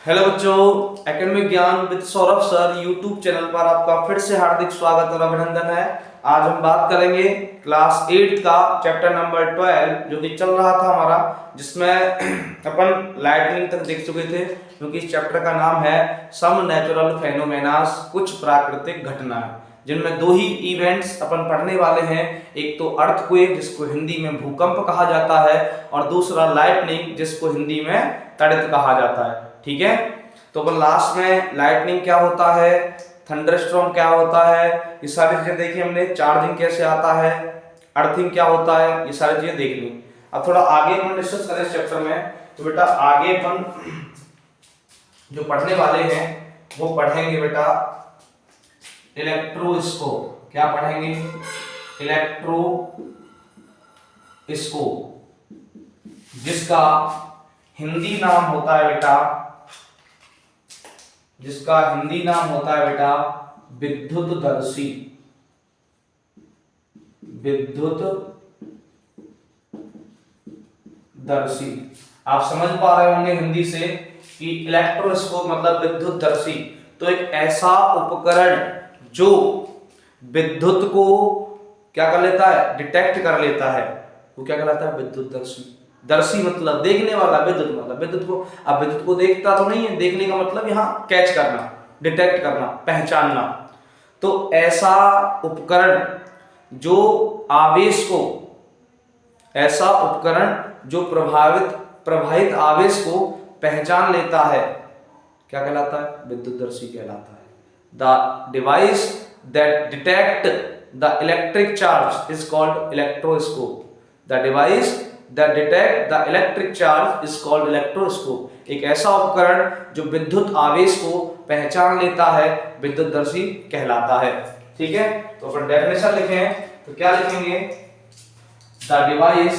Hello बच्चों, academic ज्ञान with Saurabh sir YouTube channel पर आपका फिर से हार्दिक स्वागत और अभिनंदन है। आज हम बात करेंगे क्लास 8 का चैप्टर नंबर 12 जो कि चल रहा था हमारा, जिसमें अपन लाइटनिंग तक देख चुके थे, क्योंकि इस चैप्टर का नाम है सम नेचुरल फेनोमेनास, कुछ प्राकृतिक घटनाएं, जिनमें दो ही इवेंट्स अपन पढ़ने वाले हैं। एक तो अर्थक्वेक जिसको हिंदी में भूकंप कहा जाता है, और दूसरा लाइटनिंग जिसको हिंदी में तड़ित कहा जाता है। ठीक है, तो अपन लास्ट में लाइटनिंग क्या होता है, थंडरस्टॉर्म क्या होता है, ये सारी चीजें देखी हमने। चार्जिंग कैसे आता है, अर्थिंग क्या होता है, ये सारी चीजें देख ली। अब थोड़ा आगे अपन डिस्कस करें इस चैप्टर में, तो बेटा आगे अपन जो पढ़ने वाले हैं वो पढ़ेंगे बेटा इलेक्ट्रोस्कोप। क्या पढ़ेंगे? इलेक्ट्रोस्कोप, जिसका हिंदी नाम होता है बेटा विद्युतदर्शी। आप समझ पा रहे होंगे हिंदी से कि इलेक्ट्रोस्कोप मतलब विद्युतदर्शी। तो एक ऐसा उपकरण जो विद्युत को क्या कर लेता है, डिटेक्ट कर लेता है, वो क्या कहलाता है? विद्युतदर्शी। दर्शी मतलब देखने वाला, विद्युत मतलब विद्युत को। अब विद्युत को देखता तो नहीं है, देखने का मतलब यहाँ कैच करना, डिटेक्ट करना, पहचानना। तो ऐसा उपकरण जो प्रभावित आवेश को पहचान लेता है, क्या कहलाता है? विद्युतदर्शी कहलाता है। The device that detect the electric charge is called electroscope. The device that detect the electric charge is called electroscope। एक ऐसा उपकरण जो विद्युत आवेश को पहचान लेता है, विद्युतदर्शी कहलाता है। ठीक है, तो अपन डेफिनेशन लिखें तो क्या लिखेंगे? the device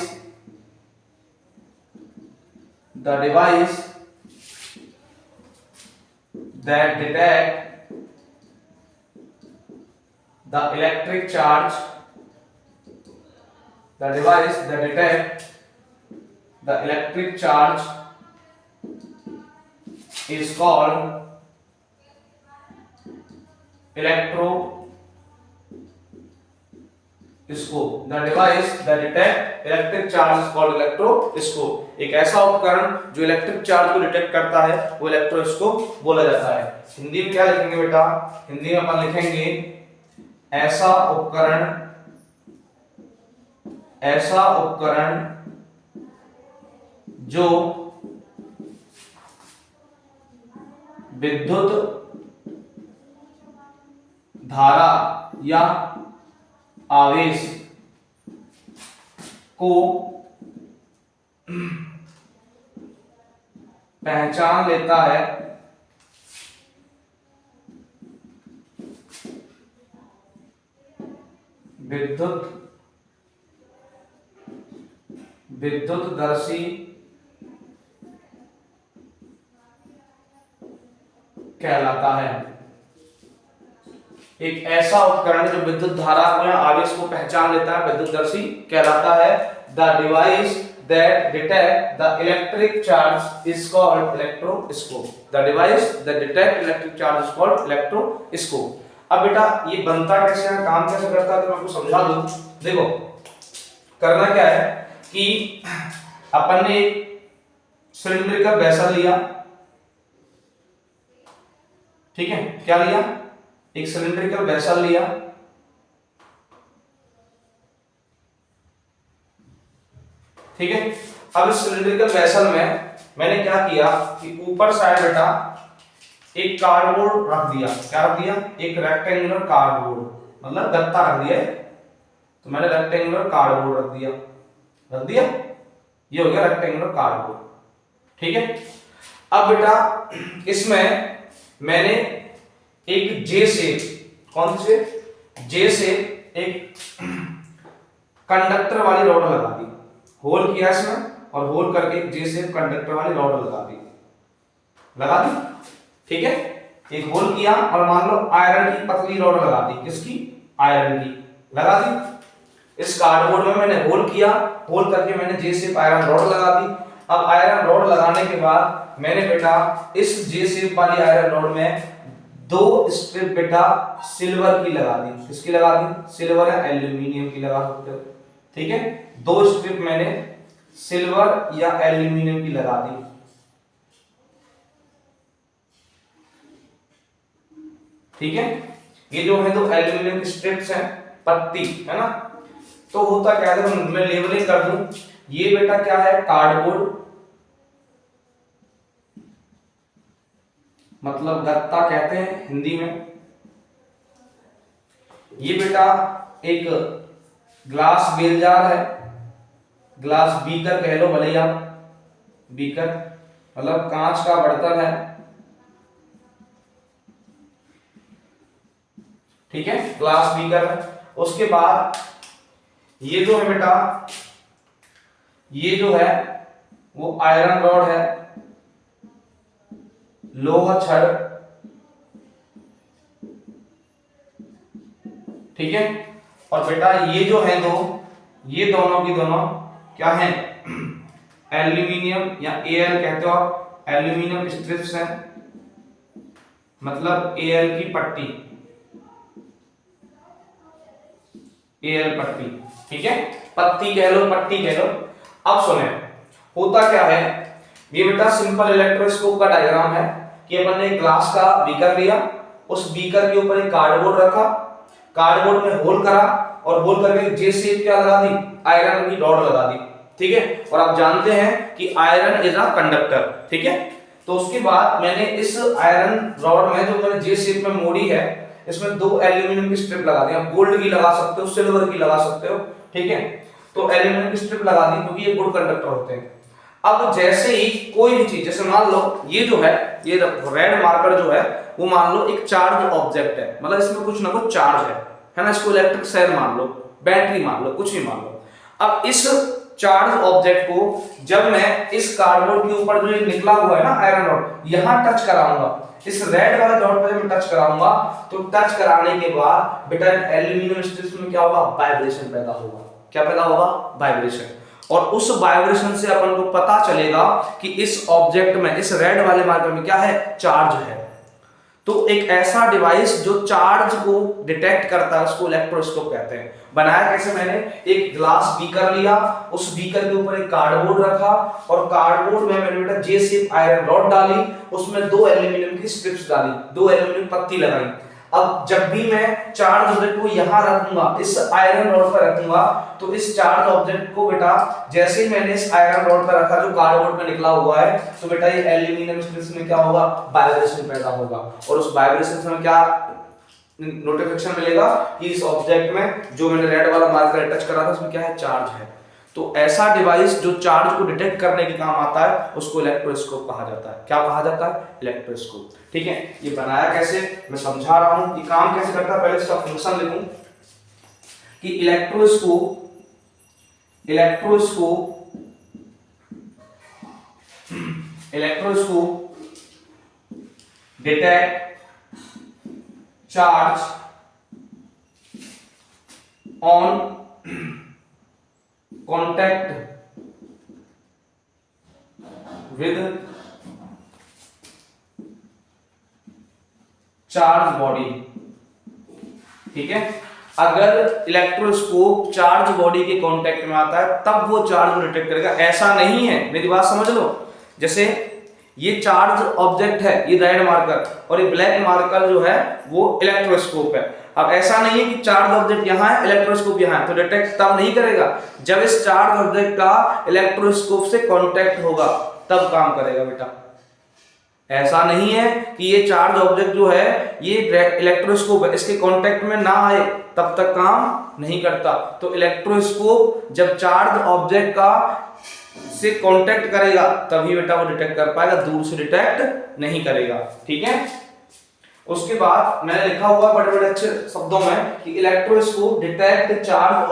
that detect the electric charge the electric charge is called electroscope। The device that detect electric charge is called electroscope। एक ऐसा उपकरण जो इलेक्ट्रिक चार्ज को डिटेक्ट करता है वो इलेक्ट्रोस्कोप बोला जाता है। हिंदी में क्या लिखेंगे बेटा? हिंदी में अपन लिखेंगे ऐसा उपकरण जो विद्युत धारा या आवेश को पहचान लेता है, विद्युतदर्शी कहलाता है। एक ऐसा उपकरण जो विद्युत धारा को या आवेश को पहचान लेता है, विद्युतदर्शी कहलाता है। The device that detect the electric charge is called electroscope. The device that detect electric charge is called electroscope. अब बेटा ये बनता कैसे है, काम कैसे करता है, तो मैं आपको समझा दूं। देखो करना क्या है कि अपन ने एक सिलिंड्रिकल वेसल लिया। ठीक है, क्या लिया? एक सिलिंड्रिकल वेसल लिया। ठीक है, अब इस सिलिंड्रिकल वेसल में मैंने क्या किया कि ऊपर साइड बेटा एक कार्डबोर्ड रख दिया। क्या रख दिया? एक रेक्टेंगुलर कार्डबोर्ड, मतलब गत्ता रख दिया। तो मैंने रेक्टेंगुलर कार्डबोर्ड रख दिया। ये हो गया रेक्टेंगुलर कार्डबोर्ड। ठीक है, अब बेटा इसमें मैंने एक जे शेप, कौन से जे शेप, एक कंडक्टर वाली रॉड लगा दी। होल किया इसमें और होल करके जे शेप कंडक्टर वाली रॉड लगा दी। ठीक है, एक होल किया और मान लो आयरन की पतली रॉड लगा दी। किसकी? आयरन की लगा दी। इस कार्डबोर्ड में मैंने होल किया, होल करके मैंने जे शेप आयरन रॉड लगा दी। अब आयरन रॉड लगाने के बाद मैंने बेटा इस जे शेप वाली आयरन रॉड में 2 स्ट्रिप बेटा सिल्वर की लगा दी। किसकी लगा दी? सिल्वर या एल्यूमिनियम की लगा सकते हो, ठीक है। 2 स्ट्रिप मैंने सिल्वर या एल्यूमिनियम की लगा दी, ठीक है। ये जो है 2 एल्यूमिनियम की स्ट्रिप्स हैं, पत्ती है ना। तो होता क्या है, मैं लेबलिंग कर दूं, ये बेटा क्या है? कार्डबोर्ड, मतलब गत्ता कहते हैं हिंदी में। ये बेटा एक ग्लास बेल जार है, ग्लास बीकर कह लो भले ही आप, बीकर मतलब कांच का बर्तन है, ठीक है, ग्लास बीकर है। उसके बाद ये जो है बेटा, ये जो है वो आयरन रॉड है, लोहा छड़, ठीक है। और बेटा ये जो है ये दोनों की दोनों क्या है? एल्यूमिनियम या एल कहते हो आप, एल्यूमिनियम स्ट्रिप्स हैं, मतलब एल की पट्टी, एल पट्टी, ठीक है। पत्ती कह लो, पट्टी कह लो। अब सुने, होता क्या है, ये बेटा सिंपल इलेक्ट्रोस्कोप का डायग्राम है कि अपन ने ग्लास का बीकर लिया, उस बीकर के ऊपर एक कार्डबोर्ड रखा, कार्डबोर्ड में होल करा और होल करके जे शेप क्या लगा दी? आयरन की रॉड लगा दी, ठीक है। और आप जानते हैं कि आयरन इज अ कंडक्टर, ठीक है। तो उसके बाद मैंने इस आयरन रॉड में जो मैंने जे शेप में मोड़ी है, इसमें 2 एल्यूमिनियम की स्ट्रिप लगा दी। आप गोल्ड की लगा सकते हो, सिल्वर की लगा सकते हो, ठीक है। तो एल्यूमिनियम की स्ट्रिप लगा दी क्योंकि ये गुड कंडक्टर होते हैं। अब जैसे ही कोई भी चीज, जैसे मान लो ये जो है, ये रेड मार्कर जो है, वो मान लो एक चार्ज ऑब्जेक्ट है, मतलब इसमें कुछ ना कुछ चार्ज है ना। इसको इलेक्ट्रिक सेल मान लो, बैटरी मान लो, कुछ भी मान लो। अब इस चार्ज ऑब्जेक्ट को जब मैं इस कार्डबोर्ड के ऊपर जो ये निकला हुआ है ना आयरन रॉड, यहां टच कराऊंगा, इस रेड वाले डॉट पर जब मैं टच कराऊंगा, तो टच कराने के बाद बेटा एल्यूमिनियम स्ट्रिप्स में क्या होगा? वाइब्रेशन पैदा होगा। क्या पैदा होगा? वाइब्रेशन। और उस वाइब्रेशन से अपन को पता चलेगा कि इस ऑब्जेक्ट में, इस रेड वाले मार्कर में क्या है? चार्ज है। तो एक ऐसा डिवाइस जो चार्ज को डिटेक्ट करता है, उसको इलेक्ट्रोस्कोप कहते हैं। बनाया कैसे? मैंने एक ग्लास बीकर लिया, उस बीकर के ऊपर एक कार्डबोर्ड रखा और कार्डबोर्ड में मैंने बेटा जे शेप आयरन रॉड डाली, उसमें 2 एल्यूमिनियम की स्ट्रिप्स डाली, 2 एल्यूमिनियम पत्ती लगाई। अब जब भी मैं चार्ज ऑब्जेक्ट को यहां रखूंगा, इस आयरन रॉड पर रखूंगा, तो इस चार्ज ऑब्जेक्ट को बेटा जैसे ही मैंने इस आयरन रॉड पर रखा जो कार्डबोर्ड में निकला हुआ है, तो बेटा ये एल्यूमिनियम स्ट्रिप्स में क्या होगा? वाइब्रेशन पैदा होगा। और उस वाइब्रेशन से क्या नोटिफिकेशन मिलेगा कि इस ऑब्जेक्ट में जो मैंने रेड वाला मार्कर टच करा था उसमें क्या है? चार्ज है। तो ऐसा डिवाइस जो चार्ज को डिटेक्ट करने के काम आता है, उसको इलेक्ट्रोस्कोप कहा जाता है। क्या कहा जाता है? इलेक्ट्रोस्कोप, ठीक है। ये बनाया कैसे मैं समझा रहा हूं, ये काम कैसे करता है। पहले इसका फंक्शन लिखूं कि electroscope detect charge on contact with charge body, ठीक है। अगर इलेक्ट्रोस्कोप चार्ज बॉडी के कांटेक्ट में आता है तब वो चार्ज को डिटेक्ट करेगा। ऐसा नहीं है, मेरी बात समझ लो, जैसे ये चार्ज ऑब्जेक्ट है, ये रेड मार्कर, और ये ब्लैक मार्कर जो है वो इलेक्ट्रोस्कोप है। अब ऐसा नहीं है कि चार्ज ऑब्जेक्ट यहाँ है, इलेक्ट्रोस्कोप यहाँ है, तो डिटेक्ट तब नहीं करेगा जब इस चार्ज ऑब्जेक्ट का इलेक्ट्रोस्कोप से कांटेक्ट होगा, तब काम करेगा बेटा। ऐसा नहीं है कि ये चार्ज ऑब्जेक्ट जो है ये इलेक्ट्रोस्कोप है, इसके कांटेक्ट में ना आए तब तक काम नहीं करता। तो इलेक्ट्रोस्कोप जब चार्ज ऑब्जेक्ट का से कांटेक्ट करेगा तभी बेटा वो डिटेक्ट कर पाएगा, दूर से डिटेक्ट नहीं करेगा, ठीक है। उसके बाद मैंने लिखा हुआ बड़े बड़े अच्छे शब्दों में कि electroscope detect charge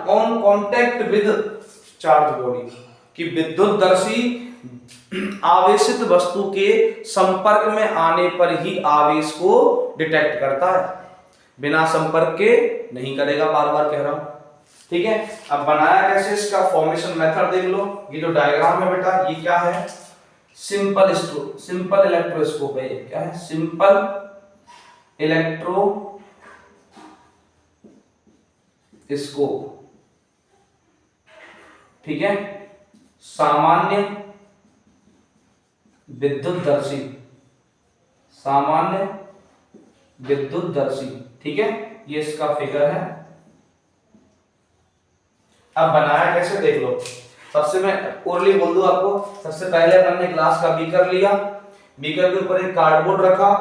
on contact with charge body, कि विद्युतदर्शी आवेशित वस्तु के संपर्क में आने पर ही आवेश को डिटेक्ट करता है, बिना संपर्क के नहीं करेगा। बार बार कह रहा हूं, ठीक है। अब बनाया कैसे, इसका फॉर्मेशन मेथड देख लो। ये जो डायग्राम है बेटा, ये क्या है, सिंपल इलेक्ट्रोस्कोप है। ये क्या है, सिंपल इलेक्ट्रोस्कोप। ठीक है, सामान्य विद्युतदर्शी, सामान्य विद्युतदर्शी। ठीक है, ये इसका फिगर है। अब बनाया कैसे देख लो। सबसे मैं ओरली बोल दूं आपको, सबसे पहले अपन ने ग्लास का बीकर लिया, बीकर के ऊपर एक कार्डबोर्ड रखा,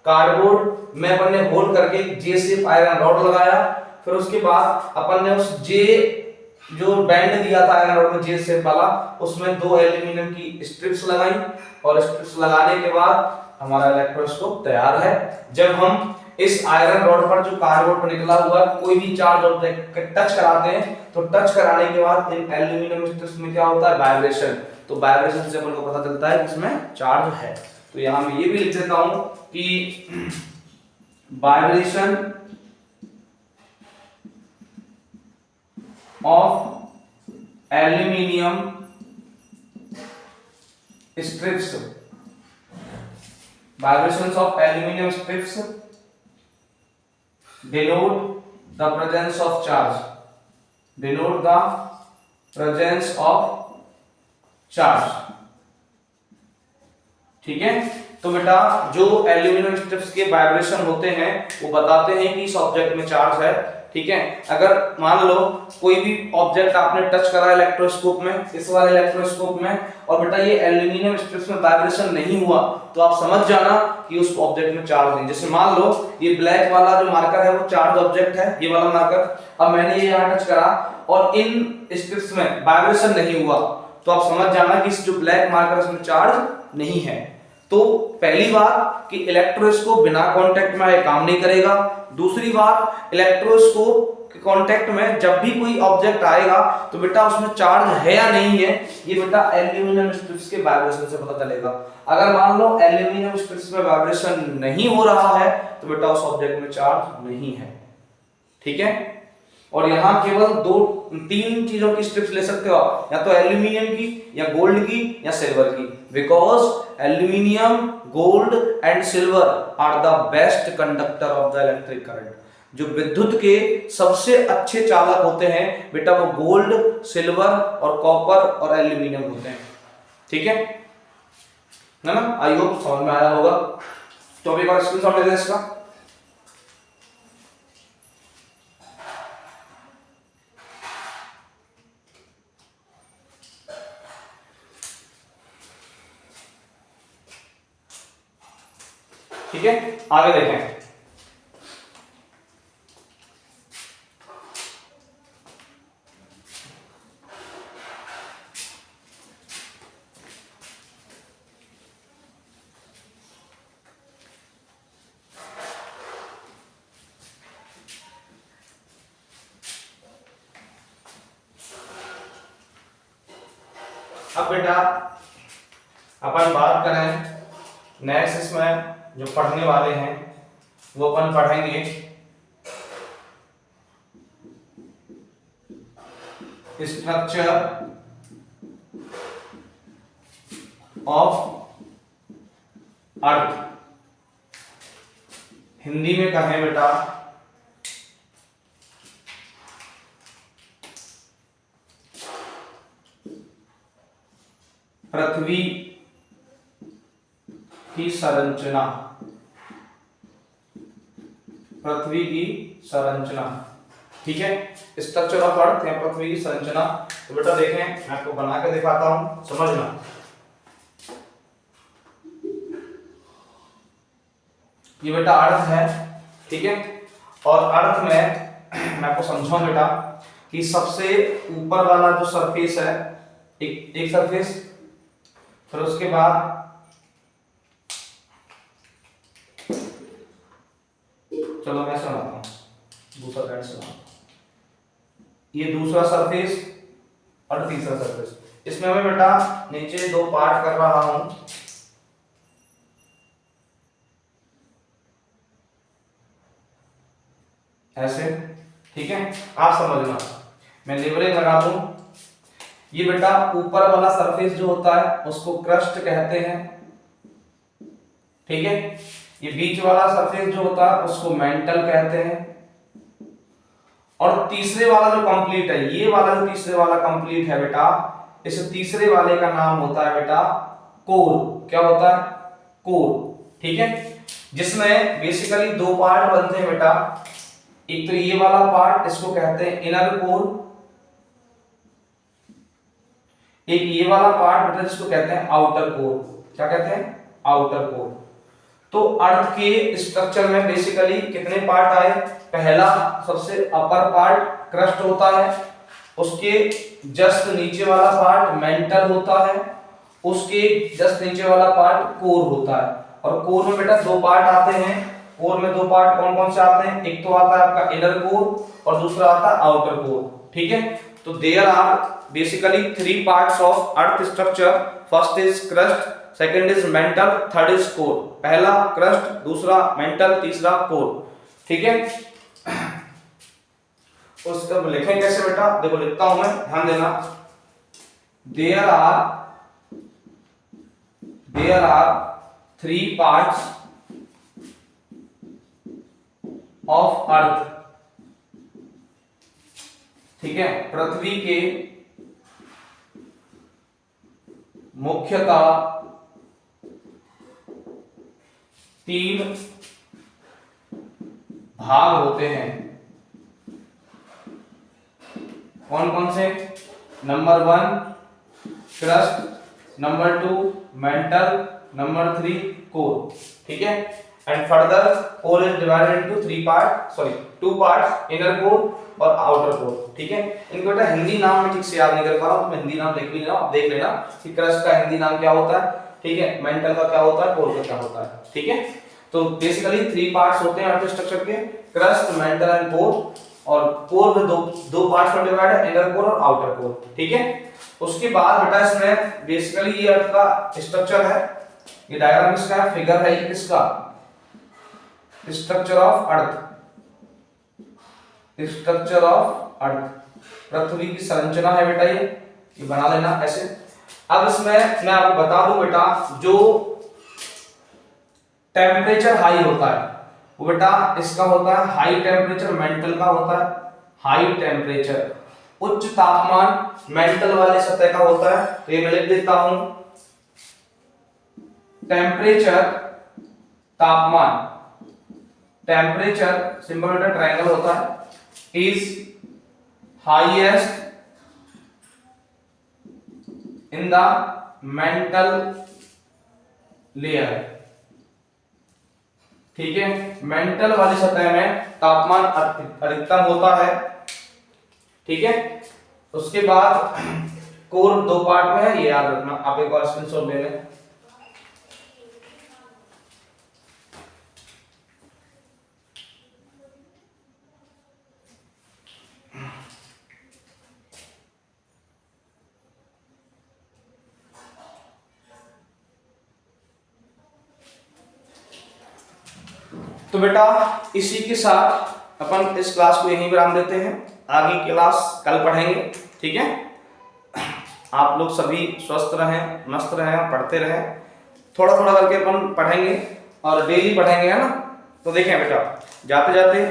कार्डबोर्ड में अपन ने होल करके जे शेप आयरन रॉड लगाया। फिर उसके बाद अपन ने उस जे जो बैंड दिया था आयरन रॉड में जे शेप वाला, उसमें 2 एल्यूमिनियम की स्ट्रिप्स लगाई, और स्ट्रिप्स लगाने के बाद हमारा इलेक्ट्रोस्कोप तैयार है। जब हम इस आयरन रॉड पर जो कार्डबोर्ड पर निकला हुआ कोई भी चार्ज ऑब्जेक्ट टच कराते हैं, तो टच कराने के बाद इन एल्यूमिनियम स्ट्रिप्स में क्या होता है, वाइब्रेशन। तो वाइब्रेशन से अपन को पता चलता है कि इसमें चार्ज है। तो यहां मैं ये भी लिख देता हूं कि vibration of aluminium strips, vibrations of aluminum strips denote the presence of charge, denote the presence of charge। ठीक है, तो बेटा जो एल्यूमिनियम स्ट्रिप्स के वाइब्रेशन होते हैं वो बताते हैं कि इस ऑब्जेक्ट में चार्ज है। ठीक है, अगर मान लो कोई भी ऑब्जेक्ट आपने टच करा इलेक्ट्रोस्कोप में, इस वाले इलेक्ट्रोस्कोप में, और बेटा ये एल्यूमिनियम स्ट्रिप्स में वाइब्रेशन नहीं हुआ, तो आप समझ जाना कि उस ऑब्जेक्ट में चार्ज नहीं। जैसे मान लो ये ब्लैक वाला जो मार्कर है वो चार्ज ऑब्जेक्ट है, ये वाला मार्कर। अब मैंने ये यहाँ टच करा और इन स्ट्रिप्स में वाइब्रेशन नहीं हुआ, तो आप समझ जाना कि इस जो ब्लैक मार्कर है उसमें चार्ज नहीं है। तो पहली बात कि इलेक्ट्रोस्कोप बिना कांटेक्ट में काम नहीं करेगा। दूसरी बात, इलेक्ट्रोस्कोप के कांटेक्ट में जब भी कोई ऑब्जेक्ट आएगा तो बेटा उसमें चार्ज है या नहीं है, ये बेटा एल्यूमिनियम स्ट्रिप्स के वाइब्रेशन से पता चलेगा। अगर मान लो एल्यूमिनियम स्ट्रिप्स में वाइब्रेशन नहीं हो रहा है तो बेटा उस ऑब्जेक्ट में चार्ज नहीं है। ठीक है, और यहाँ केवल 2-3 चीजों की स्ट्रिप्स ले सकते हो आप, या तो एल्यूमिनियम की, या गोल्ड की, या सिल्वर की। Because aluminium, gold and silver are the best conductor of the electric current. जो विद्युत के सबसे अच्छे चालक होते हैं बेटा वो गोल्ड, सिल्वर और कॉपर और एल्यूमिनियम होते हैं। ठीक है ना, आई होप समझ में आया होगा। तो एक बार स्क्रीनशॉट ले लें इसका। ठीक है, आगे देखें। अब बेटा अपन बात करें नेक्स्ट, इसमें जो पढ़ने वाले हैं वो अपन पढ़ेंगे स्ट्रक्चर ऑफ अर्थ। हिंदी में कहें बेटा पृथ्वी की संरचना, पृथ्वी की संरचना। ठीक है, स्ट्रक्चर ऑफ अर्थ या पृथ्वी की संरचना। तो बेटा देखें, मैं आपको बना के दिखाता हूं, समझना। ये बेटा अर्थ है। ठीक है, और अर्थ में मैं आपको समझाऊं बेटा कि सबसे ऊपर वाला जो सरफेस है, एक सरफेस, फिर उसके बाद चलो मैं सुनाता हूं, दूसरा पैड सुना। ये दूसरा सरफेस और तीसरा सरफेस, इसमें मैं बेटा नीचे 2 पार्ट कर रहा हूं। ऐसे, ठीक है, आप समझना। मैं लेबलिंग लगा दूं। ये बेटा ऊपर वाला सरफेस जो होता है उसको क्रस्ट कहते हैं, ठीक है। ये बीच वाला सरफेस जो होता है उसको मेंटल कहते हैं, और तीसरे वाला जो कंप्लीट है, ये वाला जो तीसरे वाला कंप्लीट है बेटा, इस तीसरे वाले का नाम होता है बेटा कोर। क्या होता है? कोर, ठीक है। जिसमें बेसिकली दो पार्ट बनते हैं बेटा, एक तो ये वाला पार्ट, इसको कहते हैं इनर कोर, एक ये वाला पार्ट बेटा जिसको कहते हैं आउटर कोर। क्या कहते हैं? Outer core. तो अर्थ के स्ट्रक्चर में बेसिकली कितने पार्ट आए? पहला सबसे अपर पार्ट क्रस्ट होता है, उसके जस्ट नीचे वाला पार्ट मेंटल होता है, उसके जस्ट नीचे वाला पार्ट कोर होता है। और कोर में बेटा दो पार्ट आते हैं। कोर में दो पार्ट कौन कौन से आते हैं? एक तो आता है आपका इनर कोर और दूसरा आता है आउटर कोर, ठीक है। तो there are basically three parts of earth structure. First is crust, second is mantle, third is core. पहला क्रस्ट, दूसरा मेंटल, तीसरा कोर, ठीक है। उसका लिखें कैसे बेटा? देखो लिखता हूं मैं, ध्यान देना। There are three parts of earth, ठीक है। पृथ्वी के मुख्यतः तीन भाग होते हैं। कौन कौन से? Number 1 crust, number 2 mental, number 3 core, ठीक है। And further core is divided into two parts, inner core और आउटर कोर, ठीक है। इनको बेटा हिंदी नाम में ठीक से याद नहीं कर पा रहा हूं, तो मैं हिंदी नाम लिख भी नहीं रहा हूं, आप देख लेना कि क्रस्ट का हिंदी नाम क्या होता है, ठीक है। मेंटल का क्या होता है, कोर का क्या होता है, ठीक है। तो बेसिकली थ्री पार्ट्स होते हैं अर्थ स्ट्रक्चर के, क्रस्ट, मेंटल एंड कोर। और कोर में दो पार्ट्स में डिवाइड है, इनर कोर और आउटर कोर, ठीक है। उसके बाद बेटा इसमें बेसिकली ये अर्थ का स्ट्रक्चर है, ये डायग्राम किसका है, फिगर है ये किसका, structure of earth, structure of earth, पृथ्वी की संरचना है बेटा ये बना लेना ऐसे। अब इसमें मैं आपको बता दूं बेटा, जो टेम्परेचर हाई होता है वो बेटा इसका होता है हाई टेम्परेचर, मेंटल का होता है हाई टेम्परेचर। उच्च तापमान मेंटल वाले सतह का होता है, तो ये मैं लिख देता हूं, टेम्परेचर तापमान, टेम्परेचर सिंबल बेटा ट्रायंगल होता है, is highest in the mental layer, ठीक है। मेंटल वाली सतह में तापमान अधिकतम होता है, ठीक है। उसके बाद कोर दो पार्ट में है, ये याद रखना, आप एक बार स्क्रीनशॉट ले लें। तो बेटा इसी के साथ अपन इस क्लास को यहीं विराम देते हैं, आगे क्लास कल पढ़ेंगे, ठीक है। आप लोग सभी स्वस्थ रहें, मस्त रहें, पढ़ते रहें, थोड़ा थोड़ा करके अपन पढ़ेंगे और डेली पढ़ेंगे, है ना। तो देखें बेटा, जाते जाते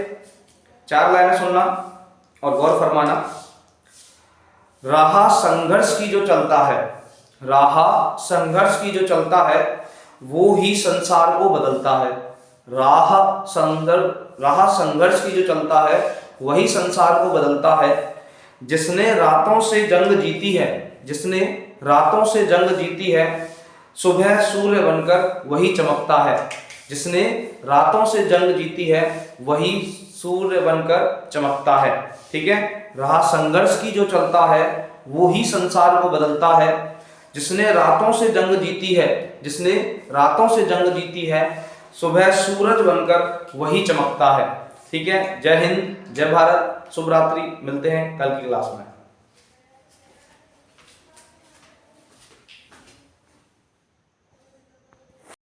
4 लाइनें सुनना और गौर फरमाना। राह संघर्ष की जो चलता है, राह संघर्ष की जो चलता है वो ही संसार को बदलता है। राह संघर्ष की जो चलता है वही संसार को बदलता है। जिसने रातों से जंग जीती है, जिसने रातों से जंग जीती है, सुबह सूर्य बनकर वही चमकता है। जिसने रातों से जंग जीती है वही सूर्य बनकर चमकता है, ठीक है। राह संघर्ष की जो चलता है वो ही संसार को बदलता है। जिसने रातों से जंग जीती है, जिसने रातों से जंग जीती है, सुबह सूरज बनकर वही चमकता है, ठीक है। जय हिंद, जय भारत, शुभ रात्रि, मिलते हैं कल की क्लास में।